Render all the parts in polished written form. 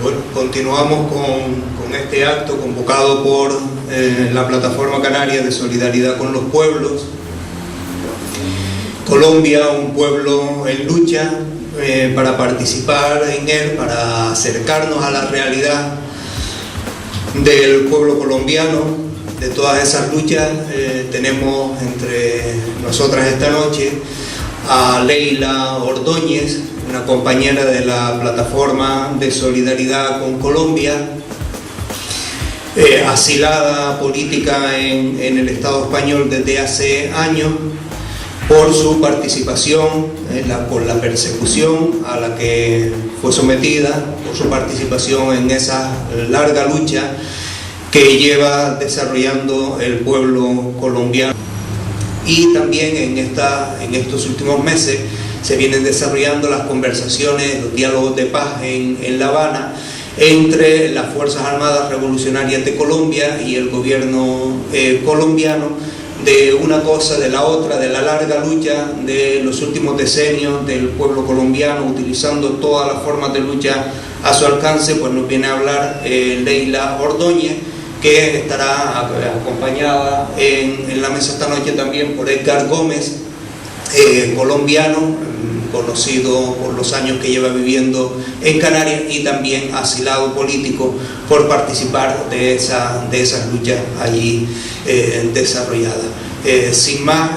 Bueno, continuamos con este acto convocado por la Plataforma Canaria de Solidaridad con los Pueblos. Colombia, un pueblo en lucha, para participar en él, para acercarnos a la realidad del pueblo colombiano, de todas esas luchas. Tenemos entre nosotras esta noche a Leila Ordóñez, una compañera de la Plataforma de Solidaridad con Colombia, asilada política en el Estado español desde hace años por su participación, por la persecución a la que fue sometida, por su participación en esa larga lucha que lleva desarrollando el pueblo colombiano. Y también en estos últimos meses se vienen desarrollando las conversaciones, los diálogos de paz en La Habana entre las Fuerzas Armadas Revolucionarias de Colombia y el gobierno colombiano, de una cosa, de la otra, de la larga lucha de los últimos decenios del pueblo colombiano, utilizando todas las formas de lucha a su alcance. Pues nos viene a hablar Leila Ordóñez, que estará acompañada en la mesa esta noche también por Edgar Gómez, colombiano, conocido por los años que lleva viviendo en Canarias y también asilado político por participar de esas luchas allí desarrolladas. Sin más,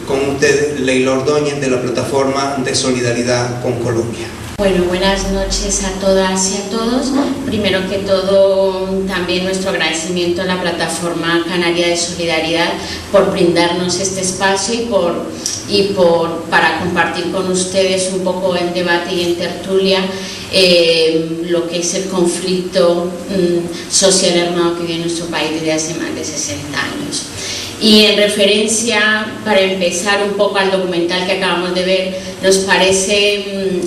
con ustedes Leila Ordóñez, de la Plataforma de Solidaridad con Colombia. Bueno, buenas noches a todas y a todos. Primero que todo, también nuestro agradecimiento a la Plataforma Canaria de Solidaridad por brindarnos este espacio para compartir con ustedes un poco en debate y en tertulia lo que es el conflicto social armado que vive en nuestro país desde hace más de 60 años. Y en referencia, para empezar un poco al documental que acabamos de ver, nos parece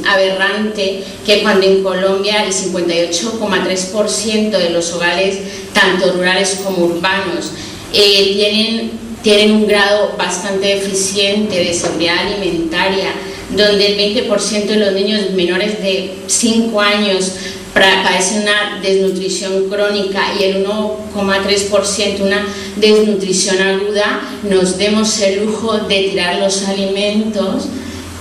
aberrante que cuando en Colombia el 58,3% de los hogares, tanto rurales como urbanos, tienen un grado bastante deficiente de seguridad alimentaria, donde el 20% de los niños menores de 5 años padecen una desnutrición crónica y el 1,3% una desnutrición aguda, nos demos el lujo de tirar los alimentos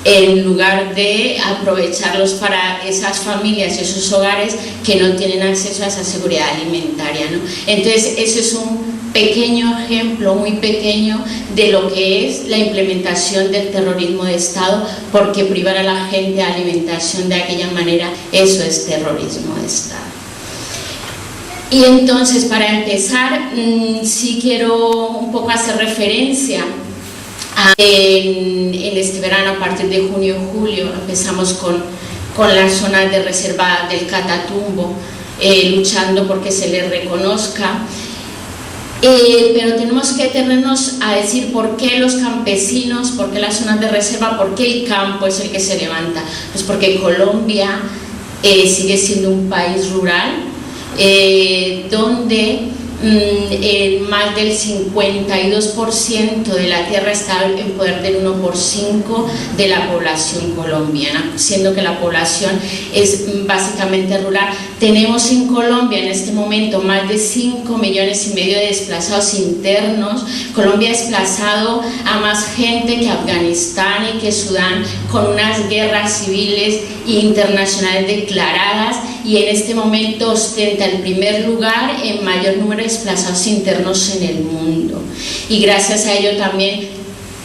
en lugar de aprovecharlos para esas familias y esos hogares que no tienen acceso a esa seguridad alimentaria, ¿no? Entonces, eso es un pequeño ejemplo, muy pequeño, de lo que es la implementación del terrorismo de Estado, porque privar a la gente de alimentación de aquella manera, eso es terrorismo de Estado. Y entonces, para empezar, sí quiero un poco hacer referencia en este verano. A partir de junio y julio empezamos con las zonas de reserva del Catatumbo, luchando porque se les reconozca. Pero tenemos que detenernos a decir por qué los campesinos, por qué las zonas de reserva, por qué el campo es el que se levanta. Pues porque Colombia sigue siendo un país rural, donde más del 52% de la tierra está en poder del 1/5 de la población colombiana, siendo que la población es básicamente rural. Tenemos en Colombia en este momento más de 5,5 millones de desplazados internos. Colombia ha desplazado a más gente que Afganistán y que Sudán, con unas guerras civiles internacionales declaradas, y en este momento ostenta el primer lugar en mayor número de desplazados internos en el mundo. Y gracias a ello también,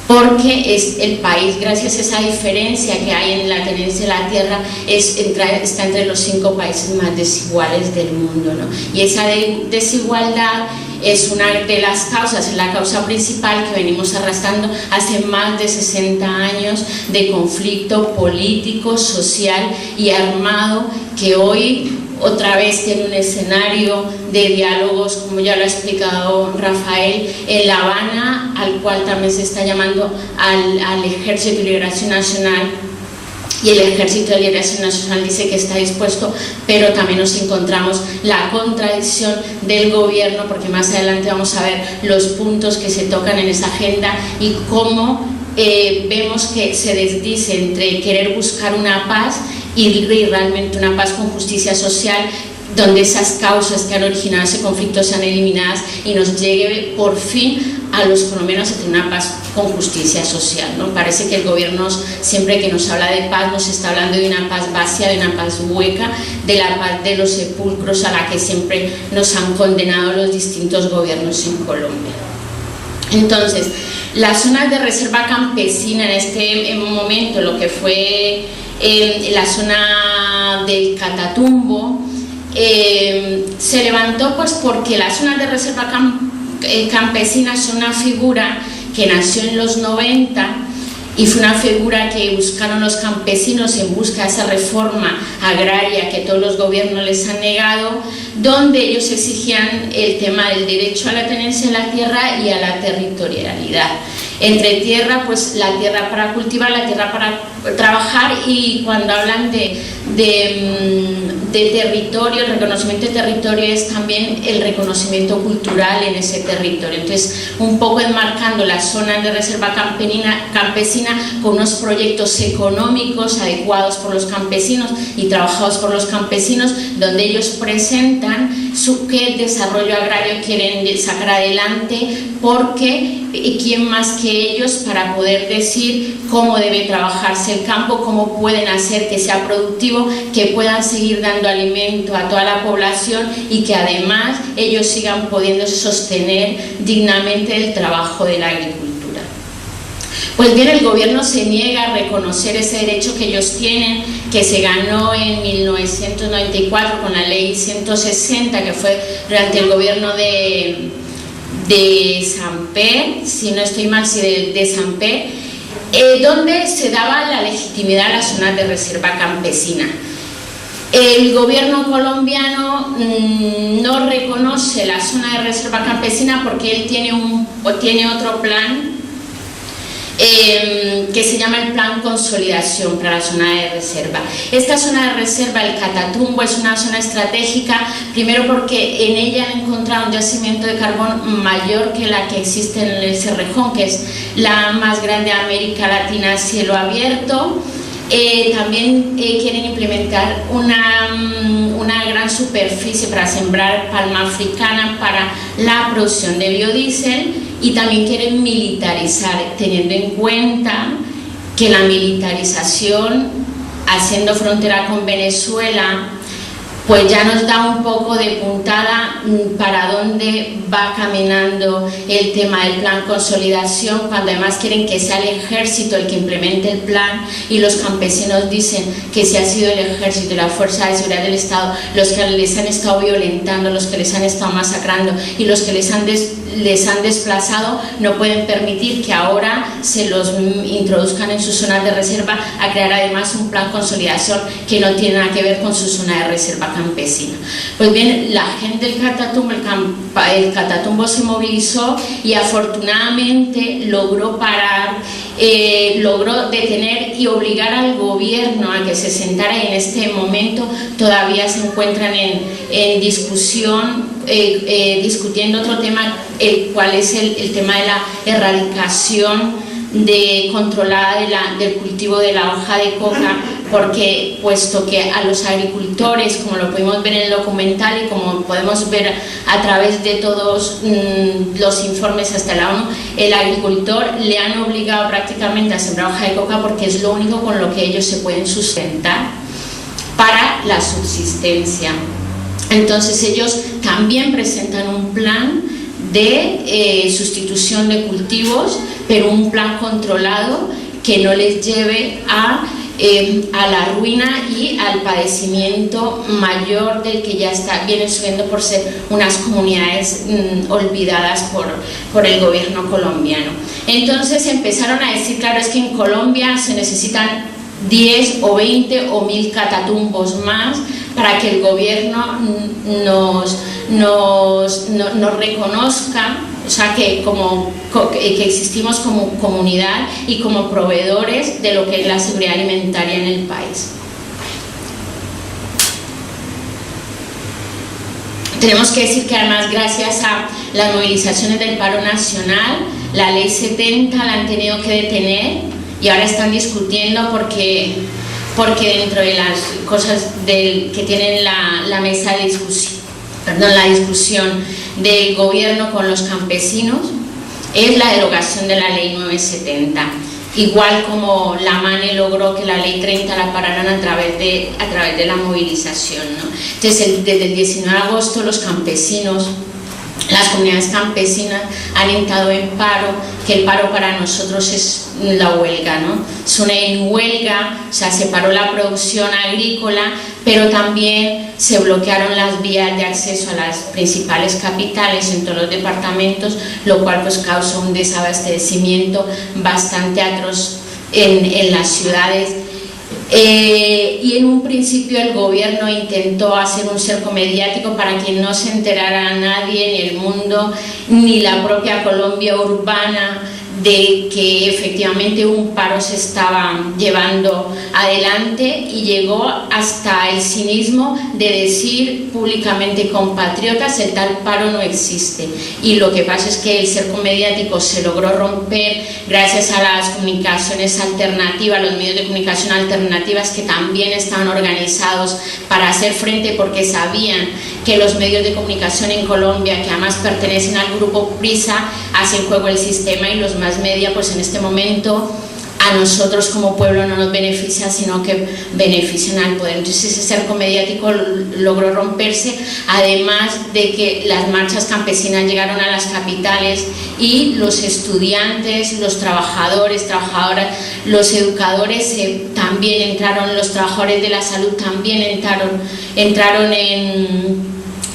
porque es el país, gracias a esa diferencia que hay en la tenencia de la tierra, está entre los 5 países más desiguales del mundo, ¿no? Y esa desigualdad es una de las causas, es la causa principal que venimos arrastrando hace más de 60 años de conflicto político, social y armado, que hoy otra vez tiene un escenario de diálogos, como ya lo ha explicado Rafael, en La Habana, al cual también se está llamando al Ejército de Liberación Nacional, y el Ejército de Liberación Nacional dice que está dispuesto, pero también nos encontramos la contradicción del gobierno, porque más adelante vamos a ver los puntos que se tocan en esa agenda y cómo vemos que se desdice entre querer buscar una paz y realmente una paz con justicia social, donde esas causas que han originado ese conflicto sean eliminadas y nos llegue por fin a los colombianos a tener una paz con justicia social, ¿no? Parece que el gobierno, siempre que nos habla de paz, nos está hablando de una paz vacía, de una paz hueca, de la paz de los sepulcros a la que siempre nos han condenado los distintos gobiernos en Colombia. Entonces, las zonas de reserva campesina en este momento, lo que fue la zona del Catatumbo, se levantó pues porque las zonas de reserva campesina son una figura que nació en los 90 y fue una figura que buscaron los campesinos en busca de esa reforma agraria que todos los gobiernos les han negado, donde ellos exigían el tema del derecho a la tenencia de la tierra y a la territorialidad. Entre tierra, pues la tierra para cultivar, la tierra para trabajar, y cuando hablan de territorio, el reconocimiento de territorio es también el reconocimiento cultural en ese territorio. Entonces, un poco enmarcando las zonas de reserva campesina con unos proyectos económicos adecuados por los campesinos y trabajados por los campesinos, donde ellos presentan qué desarrollo agrario quieren sacar adelante, porque quién más que ellos para poder decir cómo debe trabajarse el campo, cómo pueden hacer que sea productivo, que puedan seguir dando alimento a toda la población y que además ellos sigan pudiendo sostener dignamente el trabajo de la agricultura. Pues bien, el gobierno se niega a reconocer ese derecho que ellos tienen, que se ganó en 1994 con la ley 160, que fue durante el gobierno de Samper, si no estoy mal, sí, de Samper, donde se daba la legitimidad a las zonas de reserva campesina. El gobierno colombiano no reconoce la zona de reserva campesina porque él tiene otro plan que se llama el Plan Consolidación para la zona de reserva. Esta zona de reserva, el Catatumbo, es una zona estratégica, primero porque en ella han encontrado un yacimiento de carbón mayor que la que existe en el Cerrejón, que es la más grande de América Latina a cielo abierto. También quieren implementar una gran superficie para sembrar palma africana para la producción de biodiesel, y también quieren militarizar, teniendo en cuenta que la militarización, haciendo frontera con Venezuela, pues ya nos da un poco de puntada para dónde va caminando el tema del plan consolidación, cuando además quieren que sea el ejército el que implemente el plan, y los campesinos dicen que si ha sido el ejército y la fuerza de seguridad del Estado los que les han estado violentando, los que les han estado masacrando y los que les han desplazado, no pueden permitir que ahora se los introduzcan en sus zonas de reserva, a crear además un plan consolidación que no tiene nada que ver con su zona de reserva campesina. Pues bien, la gente del Catatumbo, el Catatumbo se movilizó y afortunadamente logró parar, logró detener y obligar al gobierno a que se sentara, y en este momento todavía se encuentran en discusión, discutiendo otro tema, el cual es el tema de la erradicación controlada del cultivo de la hoja de coca, porque puesto que a los agricultores, como lo pudimos ver en el documental y como podemos ver a través de todos los informes hasta la ONU, el agricultor le han obligado prácticamente a sembrar hoja de coca porque es lo único con lo que ellos se pueden sustentar para la subsistencia. Entonces ellos también presentan un plan de sustitución de cultivos, pero un plan controlado que no les lleve a la ruina y al padecimiento mayor del que ya vienen subiendo por ser unas comunidades olvidadas por el gobierno colombiano. Entonces empezaron a decir, claro, es que en Colombia se necesitan 10 o 20 o 1000 catatumbos más para que el gobierno nos reconozca, o sea, que existimos como comunidad y como proveedores de lo que es la seguridad alimentaria en el país. Tenemos que decir que además, gracias a las movilizaciones del paro nacional, la ley 70 la han tenido que detener y ahora están discutiendo porque porque dentro de las cosas que tienen la mesa de discusión, la discusión del gobierno con los campesinos, es la derogación de la ley 970. Igual como la MANE logró que la ley 30 la pararan a través de la movilización, ¿no? Entonces, desde el 19 de agosto los campesinos, las comunidades campesinas han entrado en paro, que el paro para nosotros es la huelga, ¿no? Es una huelga, o sea, se paró la producción agrícola, pero también se bloquearon las vías de acceso a las principales capitales en todos los departamentos, lo cual pues causó un desabastecimiento bastante atroz en las ciudades. Y en un principio el gobierno intentó hacer un cerco mediático para que no se enterara nadie, ni el mundo, ni la propia Colombia urbana, de que efectivamente un paro se estaba llevando adelante, y llegó hasta el cinismo de decir públicamente: compatriotas, el tal paro no existe. Y lo que pasa es que el cerco mediático se logró romper gracias a las comunicaciones alternativas, los medios de comunicación alternativas, que también estaban organizados para hacer frente, porque sabían que los medios de comunicación en Colombia, que además pertenecen al grupo Prisa, hacen juego el sistema, y los más media pues en este momento a nosotros como pueblo no nos beneficia, sino que benefician al poder. Entonces ese cerco mediático logró romperse, además de que las marchas campesinas llegaron a las capitales y los estudiantes, los trabajadores, trabajadoras, los educadores también entraron, los trabajadores de la salud también entraron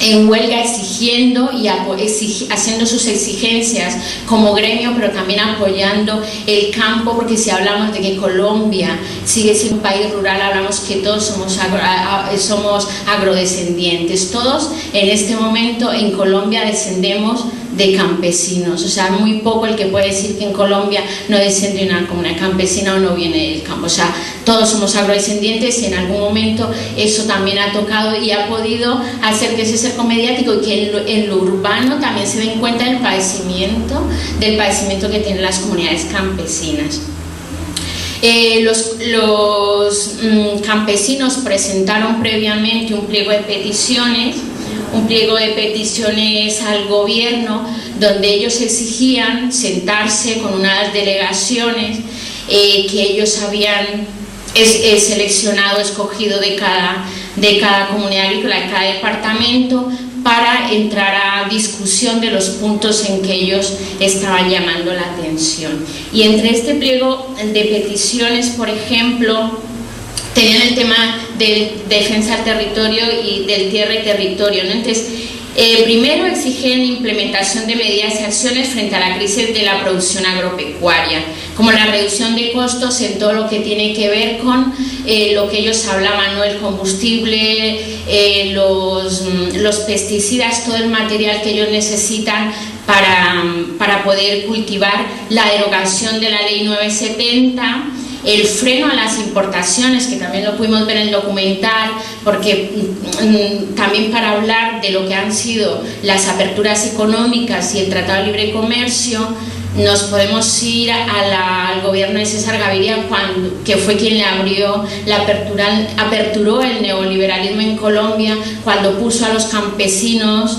en huelga, exigiendo y haciendo sus exigencias como gremio, pero también apoyando el campo, porque si hablamos de que Colombia sigue siendo un país rural, hablamos que todos somos agrodescendientes. Todos en este momento en Colombia descendemos de campesinos, o sea, muy poco el que puede decir que en Colombia no desciende de una comunidad campesina o no viene del campo. O sea, todos somos agrodescendientes, y en algún momento eso también ha tocado y ha podido hacer que ese cerco mediático, y que en lo urbano también se den cuenta del padecimiento que tienen las comunidades campesinas. Los campesinos presentaron previamente un pliego de peticiones al gobierno, donde ellos exigían sentarse con unas delegaciones que ellos habían seleccionado, escogido de cada comunidad agrícola, de cada departamento, para entrar a discusión de los puntos en que ellos estaban llamando la atención. Y entre este pliego de peticiones, por ejemplo, tenían el tema de defensa del territorio y del tierra y territorio, ¿no? Entonces, primero exigen implementación de medidas y acciones frente a la crisis de la producción agropecuaria, como la reducción de costos en todo lo que tiene que ver con lo que ellos hablaban, ¿no? El combustible, los pesticidas, todo el material que ellos necesitan para poder cultivar, la derogación de la ley 970, el freno a las importaciones, que también lo pudimos ver en el documental, porque también para hablar de lo que han sido las aperturas económicas y el Tratado de Libre Comercio, nos podemos ir al gobierno de César Gaviria, que fue quien le aperturó el neoliberalismo en Colombia, cuando puso a los campesinos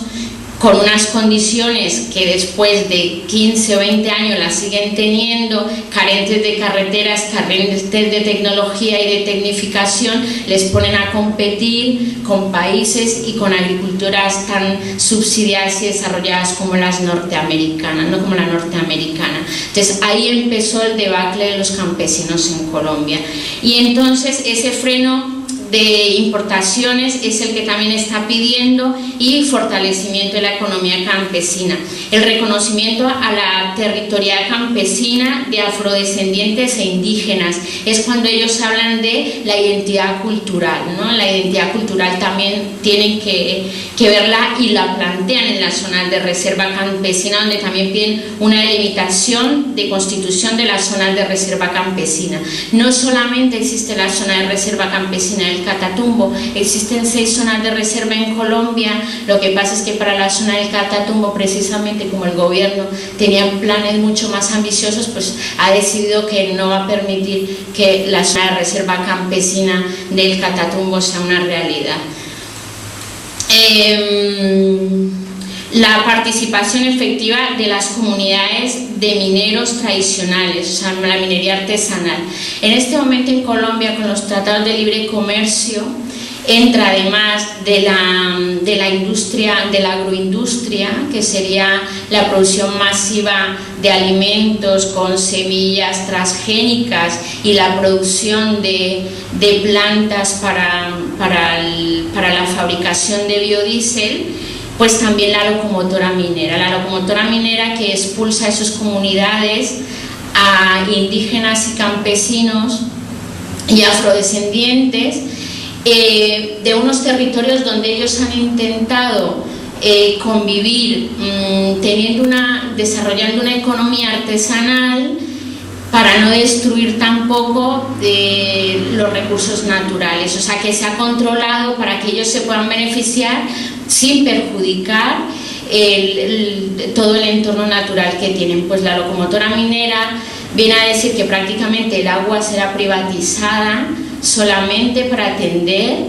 con unas condiciones que después de 15 o 20 años las siguen teniendo, carentes de carreteras, carentes de tecnología y de tecnificación, les ponen a competir con países y con agriculturas tan subsidiadas y desarrolladas como las norteamericanas, no como la norteamericana. Entonces ahí empezó el debacle de los campesinos en Colombia. Y entonces ese freno de importaciones es el que también está pidiendo, y fortalecimiento de la economía campesina, el reconocimiento a la territorialidad campesina de afrodescendientes e indígenas. Es cuando ellos hablan de la identidad cultural, ¿no? La identidad cultural también tienen que verla, y la plantean en las zonas de reserva campesina, donde también piden una delimitación de constitución de las zonas de reserva campesina. No solamente existe la zona de reserva campesina del del Catatumbo. Existen 6 zonas de reserva en Colombia, lo que pasa es que para la zona del Catatumbo, precisamente como el gobierno tenía planes mucho más ambiciosos, pues ha decidido que no va a permitir que la zona de reserva campesina del Catatumbo sea una realidad. La participación efectiva de las comunidades de mineros tradicionales, o sea, la minería artesanal. En este momento en Colombia, con los tratados de libre comercio, entra además de la industria, de la agroindustria, que sería la producción masiva de alimentos con semillas transgénicas y la producción de plantas para la fabricación de biodiesel, pues también la locomotora minera que expulsa a esas comunidades, a indígenas y campesinos y afrodescendientes de unos territorios donde ellos han intentado convivir desarrollando una economía artesanal para no destruir tampoco los recursos naturales, o sea que se ha controlado para que ellos se puedan beneficiar sin perjudicar todo el entorno natural que tienen. Pues la locomotora minera viene a decir que prácticamente el agua será privatizada solamente para atender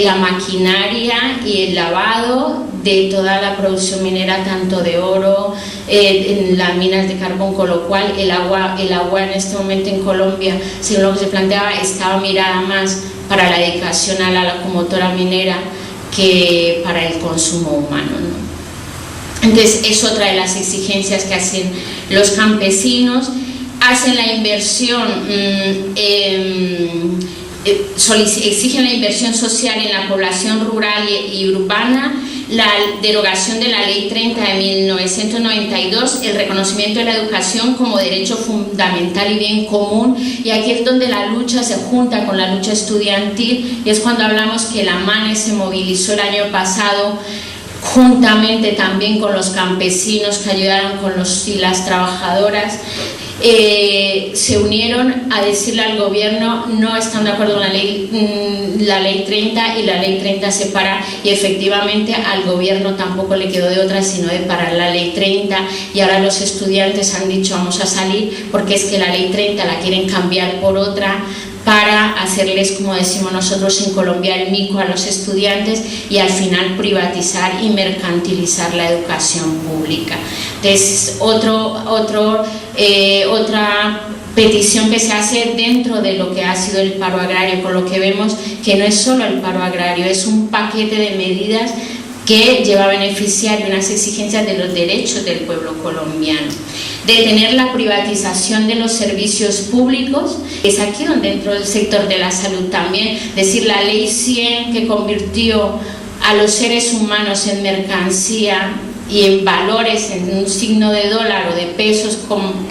la maquinaria y el lavado de toda la producción minera, tanto de oro, en las minas de carbón, con lo cual el agua en este momento en Colombia, según lo que se planteaba, estaba mirada más para la dedicación a la locomotora minera que para el consumo humano, ¿no? Entonces es otra de las exigencias que hacen los campesinos. Hacen la inversión, exigen la inversión social en la población rural y urbana, la derogación de la Ley 30 de 1992, el reconocimiento de la educación como derecho fundamental y bien común, y aquí es donde la lucha se junta con la lucha estudiantil, y es cuando hablamos que la MANE se movilizó el año pasado juntamente también con los campesinos que ayudaron con los y las trabajadoras. Se unieron a decirle al gobierno no están de acuerdo con la ley 30, y la ley 30 se para, y efectivamente al gobierno tampoco le quedó de otra sino de parar la ley 30, y ahora los estudiantes han dicho vamos a salir porque es que la ley 30 la quieren cambiar por otra para hacerles, como decimos nosotros en Colombia, el mico a los estudiantes y al final privatizar y mercantilizar la educación pública. Entonces, otra petición que se hace dentro de lo que ha sido el paro agrario, con lo que vemos que no es solo el paro agrario, es un paquete de medidas que lleva a beneficiar de unas exigencias de los derechos del pueblo colombiano. Detener la privatización de los servicios públicos, es aquí donde entró el sector de la salud también, es decir, la ley 100 que convirtió a los seres humanos en mercancía y en valores, en un signo de dólar o de pesos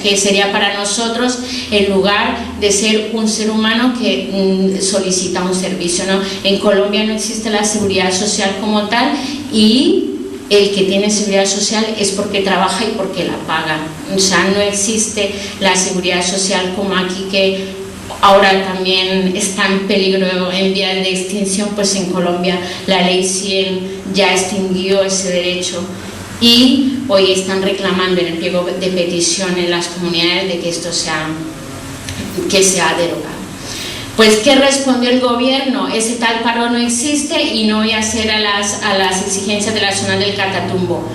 que sería para nosotros, en lugar de ser un ser humano que solicita un servicio, ¿no? En Colombia no existe la seguridad social como tal, y el que tiene seguridad social es porque trabaja y porque la paga. O sea, no existe la seguridad social como aquí, que ahora también está en peligro, en vías de extinción. Pues en Colombia la ley 100 ya extinguió ese derecho, y hoy están reclamando en el pliego de petición en las comunidades de que esto sea derogado. Pues, ¿qué respondió el gobierno? Ese tal paro no existe y no voy a hacer a las exigencias de la zona del Catatumbo.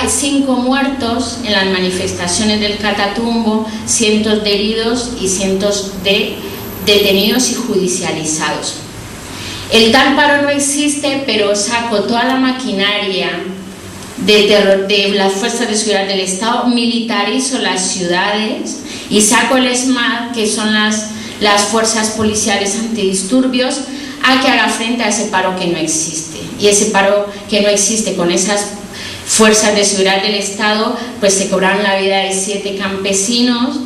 5 muertos en las manifestaciones del Catatumbo, cientos de heridos y cientos de detenidos y judicializados. El tal paro no existe, pero saco toda la maquinaria de las fuerzas de seguridad del Estado, militarizo las ciudades y saco el SMAT, que son las fuerzas policiales antidisturbios, a que haga frente a ese paro que no existe. Y ese paro que no existe, con esas fuerzas de seguridad del Estado, pues se cobraron la vida de 7 campesinos,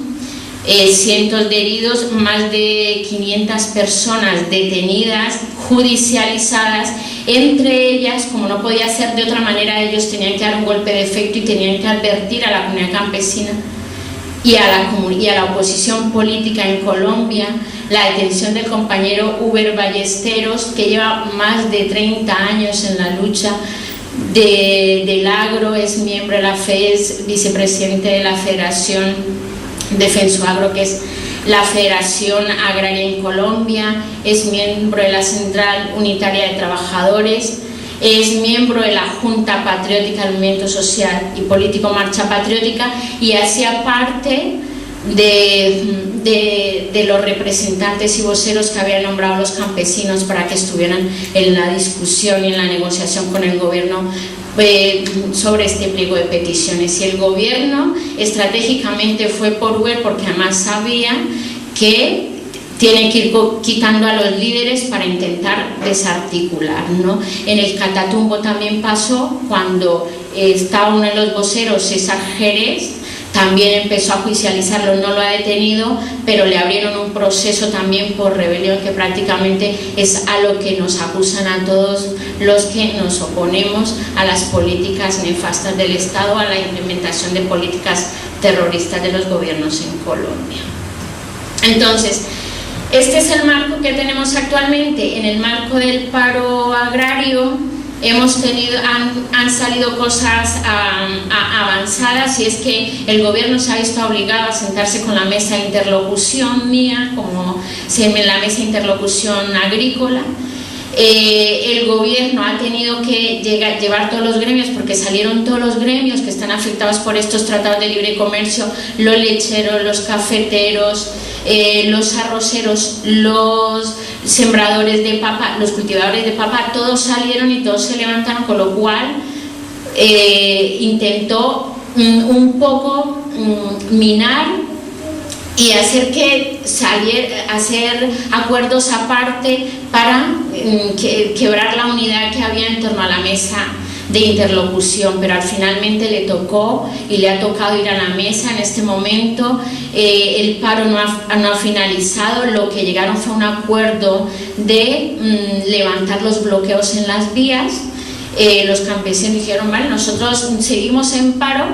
cientos de heridos, más de 500 personas detenidas, judicializadas. Entre ellas, como no podía ser de otra manera, ellos tenían que dar un golpe de efecto y tenían que advertir a la comunidad campesina y a la oposición política en Colombia, la detención del compañero Uber Ballesteros, que lleva más de 30 años en la lucha del agro, es miembro de la FES, vicepresidente de la Federación Defensoagro, que es la Federación Agraria en Colombia, es miembro de la Central Unitaria de Trabajadores, es miembro de la Junta Patriótica del Movimiento Social y Político Marcha Patriótica y hacía parte de los representantes y voceros que habían nombrado los campesinos para que estuvieran en la discusión y en la negociación con el gobierno sobre este pliego de peticiones. Y el gobierno estratégicamente fue por Uber porque además sabía que tiene que ir quitando a los líderes para intentar desarticular, ¿no? En el Catatumbo también pasó cuando estaba uno de los voceros, César Jerez, también empezó a judicializarlo, no lo ha detenido, pero le abrieron un proceso también por rebelión, que prácticamente es a lo que nos acusan a todos los que nos oponemos a las políticas nefastas del Estado, a la implementación de políticas terroristas de los gobiernos en Colombia. Entonces, este es el marco que tenemos actualmente. En el marco del paro agrario han salido cosas avanzadas, y es que el gobierno se ha visto obligado a sentarse con la mesa de interlocución mía, como en la mesa de interlocución agrícola. El gobierno ha tenido que llevar todos los gremios, porque salieron todos los gremios que están afectados por estos tratados de libre comercio, los lecheros, los cafeteros, los arroceros, los sembradores de papa, los cultivadores de papa, todos salieron y todos se levantaron, con lo cual intentó un poco minar y hacer acuerdos aparte para quebrar la unidad que había en torno a la mesa de interlocución, pero finalmente le tocó y le ha tocado ir a la mesa. En este momento el paro no ha finalizado. Lo que llegaron fue un acuerdo de levantar los bloqueos en las vías. Los campesinos dijeron, vale, nosotros seguimos en paro,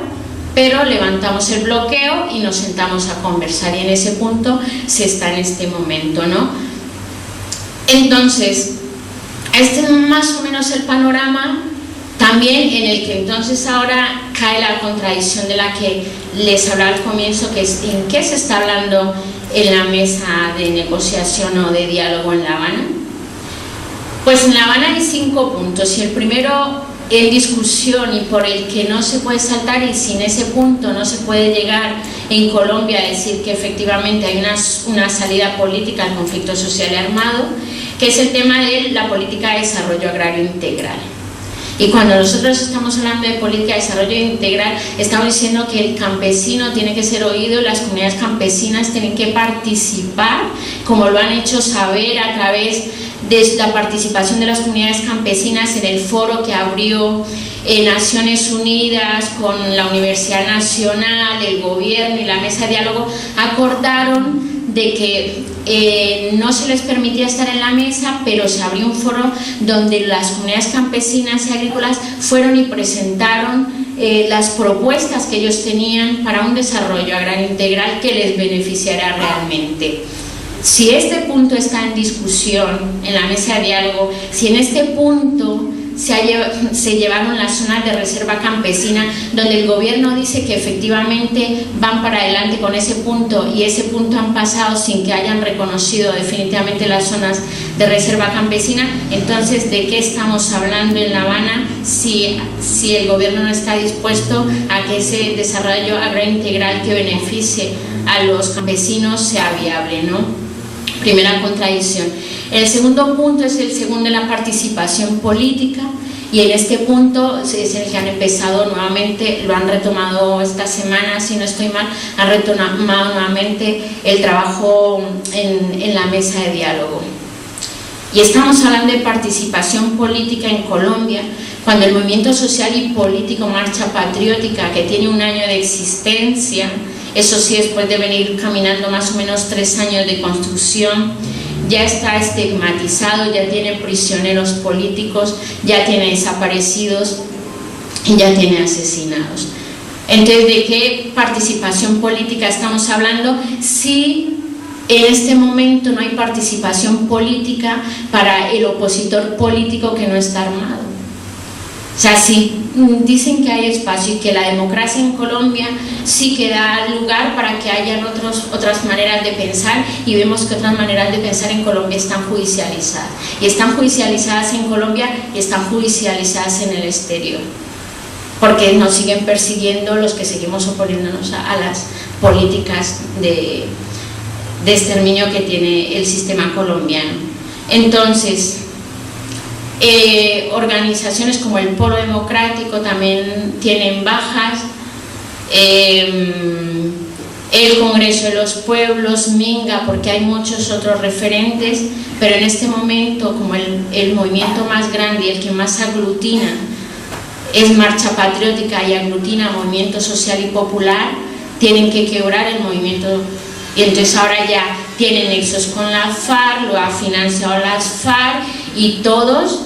pero levantamos el bloqueo y nos sentamos a conversar, y en ese punto se está en este momento, ¿no? Entonces, este es más o menos el panorama también en el que entonces ahora cae la contradicción de la que les hablaba al comienzo, que es en qué se está hablando en la mesa de negociación o de diálogo en La Habana. Pues en La Habana hay 5 puntos, y el primero en discusión y por el que no se puede saltar, y sin ese punto no se puede llegar en Colombia a decir que efectivamente hay una salida política al conflicto social y armado, que es el tema de la política de desarrollo agrario integral. Y cuando nosotros estamos hablando de política de desarrollo integral, estamos diciendo que el campesino tiene que ser oído, las comunidades campesinas tienen que participar, como lo han hecho saber a través de la participación de las comunidades campesinas en el foro que abrió Naciones Unidas con la Universidad Nacional, el gobierno y la mesa de diálogo. Acordaron de que no se les permitía estar en la mesa, pero se abrió un foro donde las comunidades campesinas y agrícolas fueron y presentaron las propuestas que ellos tenían para un desarrollo agrario integral que les beneficiará realmente. Si este punto está en discusión en la mesa de diálogo, si en este punto se llevaron las zonas de reserva campesina, donde el gobierno dice que efectivamente van para adelante con ese punto, y ese punto han pasado sin que hayan reconocido definitivamente las zonas de reserva campesina, entonces ¿de qué estamos hablando en La Habana si el gobierno no está dispuesto a que ese desarrollo agrario integral que beneficie a los campesinos sea viable, ¿no? Primera contradicción. El segundo punto es el segundo de la participación política, y en este punto es el que han empezado nuevamente, lo han retomado esta semana, si no estoy mal, han retomado nuevamente el trabajo en la mesa de diálogo. Y estamos hablando de participación política en Colombia, cuando el movimiento social y político Marcha Patriótica, que tiene 1 año de existencia, eso sí, después de venir caminando más o menos 3 años de construcción, ya está estigmatizado, ya tiene prisioneros políticos, ya tiene desaparecidos y ya tiene asesinados. Entonces, ¿de qué participación política estamos hablando si en este momento no hay participación política para el opositor político que no está armado? O sea, sí, dicen que hay espacio y que la democracia en Colombia sí que da lugar para que hayan otras maneras de pensar, y vemos que otras maneras de pensar en Colombia están judicializadas. Y están judicializadas en Colombia y están judicializadas en el exterior, porque nos siguen persiguiendo los que seguimos oponiéndonos a las políticas de exterminio que tiene el sistema colombiano. Entonces, organizaciones como el Polo Democrático también tienen bajas, el Congreso de los Pueblos, Minga, porque hay muchos otros referentes, pero en este momento, como el movimiento más grande y el que más aglutina es Marcha Patriótica y aglutina movimiento social y popular, tienen que quebrar el movimiento. Y entonces ahora ya tienen nexos con la FARC, lo ha financiado las FARC y todos,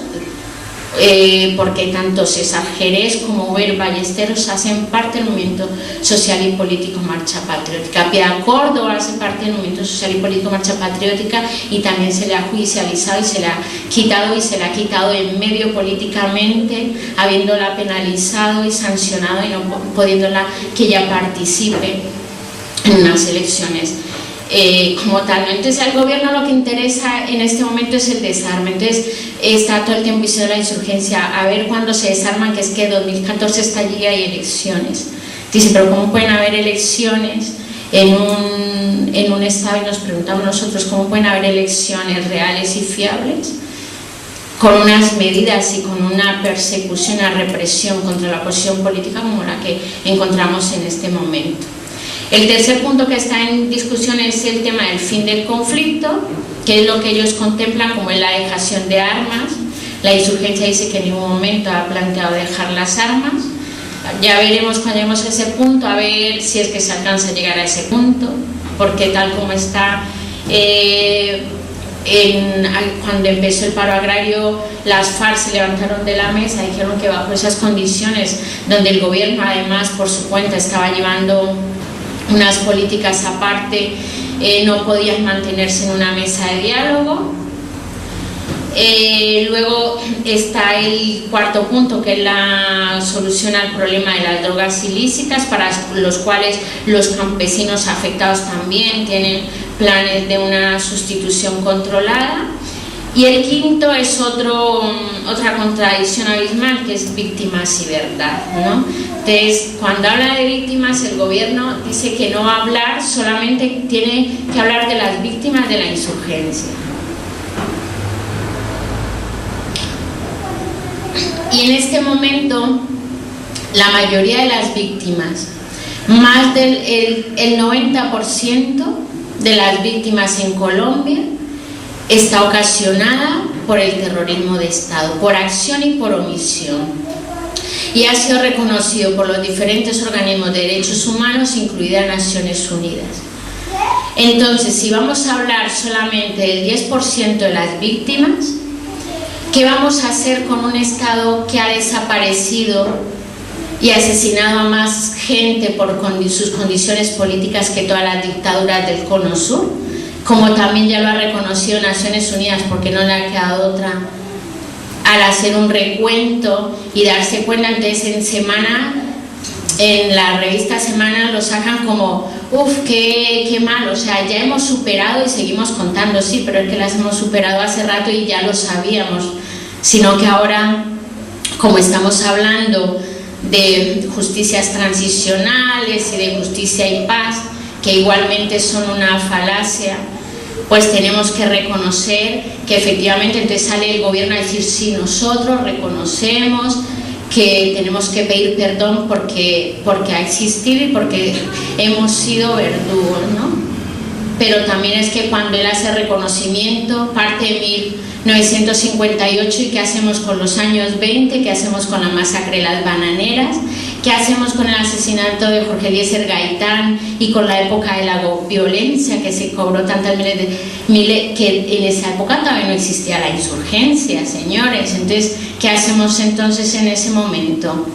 porque tanto César Jerez como Ver Ballesteros hacen parte del movimiento social y político Marcha Patriótica. Piedad Córdoba hace parte del movimiento social y político Marcha Patriótica y también se le ha judicializado y se le ha quitado en medio políticamente, habiéndola penalizado y sancionado y no pudiéndola que ella participe en unas elecciones como tal. Entonces al gobierno lo que interesa en este momento es el desarme. Entonces está todo el tiempo diciendo la insurgencia, a ver cuándo se desarman, que es que 2014 está allí y hay elecciones. Dice, pero ¿cómo pueden haber elecciones en un estado? Y nos preguntamos nosotros, ¿cómo pueden haber elecciones reales y fiables con unas medidas y con una persecución, una represión contra la oposición política como la que encontramos en este momento? El tercer punto que está en discusión es el tema del fin del conflicto, que es lo que ellos contemplan como la dejación de armas. La insurgencia dice que en ningún momento ha planteado dejar las armas. Ya veremos cuando lleguemos a ese punto, a ver si es que se alcanza a llegar a ese punto, porque tal como está, cuando empezó el paro agrario, las FARC se levantaron de la mesa y dijeron que bajo esas condiciones, donde el gobierno además por su cuenta estaba llevando unas políticas aparte, no podían mantenerse en una mesa de diálogo. Luego está el cuarto punto, que es la solución al problema de las drogas ilícitas, para los cuales los campesinos afectados también tienen planes de una sustitución controlada. Y el quinto es otra contradicción abismal, que es víctimas y verdad, ¿no? Entonces, cuando habla de víctimas, el gobierno dice que no va a hablar, solamente tiene que hablar de las víctimas de la insurgencia. Y en este momento, la mayoría de las víctimas, más del 90% de las víctimas en Colombia, está ocasionada por el terrorismo de Estado, por acción y por omisión, y ha sido reconocido por los diferentes organismos de derechos humanos, incluidas Naciones Unidas. Entonces, si vamos a hablar solamente del 10% de las víctimas, ¿qué vamos a hacer con un Estado que ha desaparecido y asesinado a más gente por sus condiciones políticas que todas las dictaduras del Cono Sur? Como también ya lo ha reconocido Naciones Unidas, porque no le ha quedado otra al hacer un recuento y darse cuenta. Entonces en la revista Semana lo sacan como qué mal, o sea, ya hemos superado y seguimos contando, sí, pero es que las hemos superado hace rato y ya lo sabíamos, sino que ahora, como estamos hablando de justicias transicionales y de justicia y paz, que igualmente son una falacia, pues tenemos que reconocer que efectivamente entonces sale el gobierno a decir, sí, nosotros reconocemos que tenemos que pedir perdón porque ha existido y porque hemos sido verdugos, ¿no? Pero también es que cuando él hace reconocimiento, parte de 1958, ¿y qué hacemos con los años 20? ¿Qué hacemos con la masacre de las bananeras? ¿Qué hacemos con el asesinato de Jorge Eliezer Gaitán y con la época de la violencia que se cobró tantas miles, que en esa época todavía no existía la insurgencia, señores? Entonces, ¿qué hacemos entonces en ese momento?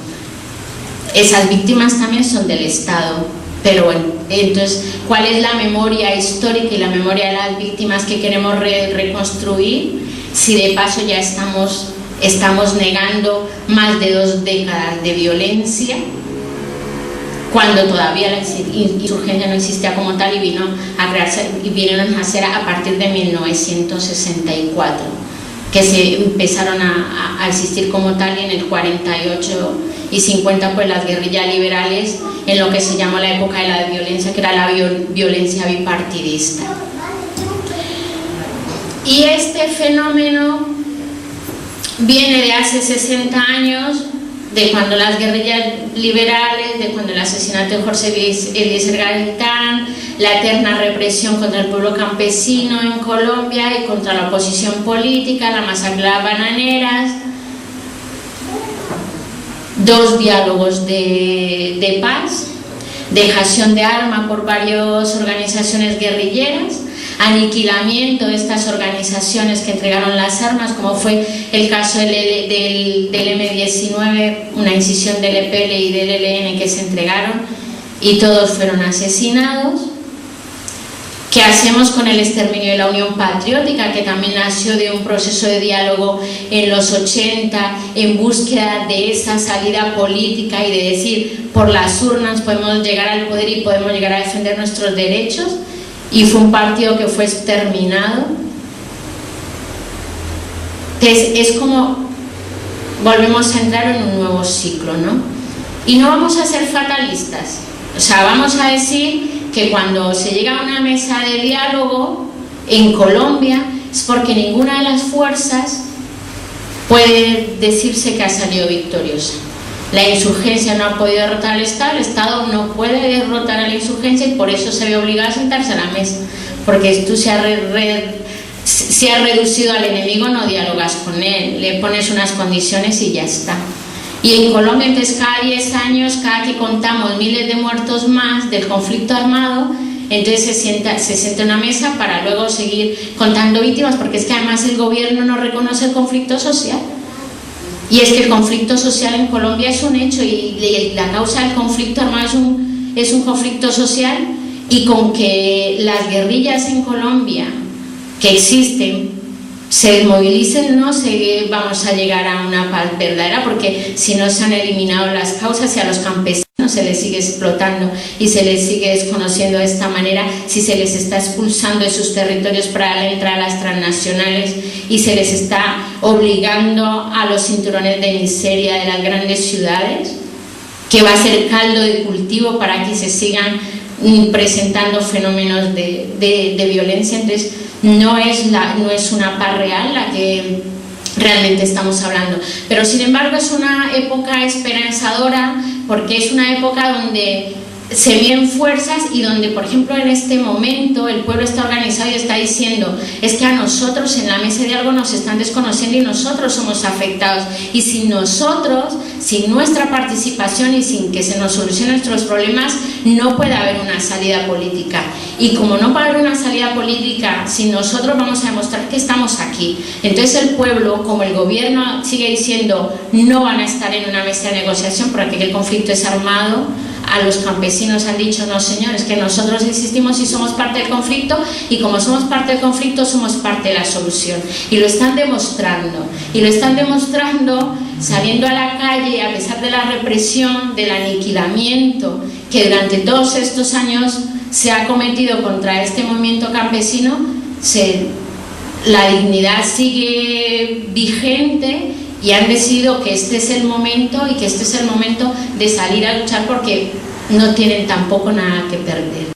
esas víctimas también son del Estado. Pero bueno, entonces, ¿cuál es la memoria histórica y la memoria de las víctimas que queremos reconstruir si de paso ya estamos negando más de 2 décadas de violencia, cuando todavía la insurgencia no existía como tal y vinieron a nacer a partir de 1964, que se empezaron a existir como tal, y en el 48 y 50 pues las guerrillas liberales en lo que se llamó la época de la violencia, que era la violencia bipartidista. Y este fenómeno viene de hace 60 años, de cuando las guerrillas liberales, de cuando el asesinato de Jorge Eliezer Gaitán, la eterna represión contra el pueblo campesino en Colombia y contra la oposición política, la masacre de las bananeras, 2 diálogos de paz, dejación de arma por varias organizaciones guerrilleras, aniquilamiento de estas organizaciones que entregaron las armas, como fue el caso del M-19, una incisión del EPL y del ELN que se entregaron y todos fueron asesinados. ¿Qué hacemos con el exterminio de la Unión Patriótica, que también nació de un proceso de diálogo en los 80 en búsqueda de esa salida política y de decir, por las urnas podemos llegar al poder y podemos llegar a defender nuestros derechos? Y fue un partido que fue exterminado. Entonces, es como volvemos a entrar en un nuevo ciclo, ¿no? Y no vamos a ser fatalistas, o sea, vamos a decir que cuando se llega a una mesa de diálogo en Colombia es porque ninguna de las fuerzas puede decirse que ha salido victoriosa. La insurgencia no ha podido derrotar al Estado, el Estado no puede derrotar a la insurgencia y por eso se ve obligado a sentarse a la mesa, porque tú se ha reducido al enemigo, no dialogas con él, le pones unas condiciones y ya está. Y en Colombia, entonces, cada 10 años, cada que contamos miles de muertos más del conflicto armado, entonces se sienta en una mesa para luego seguir contando víctimas, porque es que además el gobierno no reconoce el conflicto social. Y es que el conflicto social en Colombia es un hecho y la causa del conflicto armado es un conflicto social, y con que las guerrillas en Colombia que existen se desmovilicen, no vamos a llegar a una paz verdadera, porque si no se han eliminado las causas y a los campesinos se les sigue explotando y se les sigue desconociendo de esta manera, si se les está expulsando de sus territorios para entrar a las transnacionales y se les está obligando a los cinturones de miseria de las grandes ciudades, que va a ser caldo de cultivo para que se sigan presentando fenómenos de violencia. Entonces no es una paz real la que realmente estamos hablando, pero sin embargo es una época esperanzadora, porque es una época donde se ven fuerzas y donde, por ejemplo, en este momento el pueblo está organizado y está diciendo, es que a nosotros en la mesa de algo nos están desconociendo y nosotros somos afectados, y sin nosotros, sin nuestra participación y sin que se nos solucionen nuestros problemas, no puede haber una salida política. Y como no puede haber una salida política, sin nosotros vamos a demostrar que estamos aquí. Entonces el pueblo, como el gobierno sigue diciendo, no van a estar en una mesa de negociación porque el conflicto es armado, a los campesinos han dicho, no señores, que nosotros existimos y somos parte del conflicto, y como somos parte del conflicto somos parte de la solución, y lo están demostrando saliendo a la calle a pesar de la represión, del aniquilamiento que durante todos estos años se ha cometido contra este movimiento campesino. La dignidad sigue vigente y han decidido que este es el momento y que este es el momento de salir a luchar, porque no tienen tampoco nada que perder.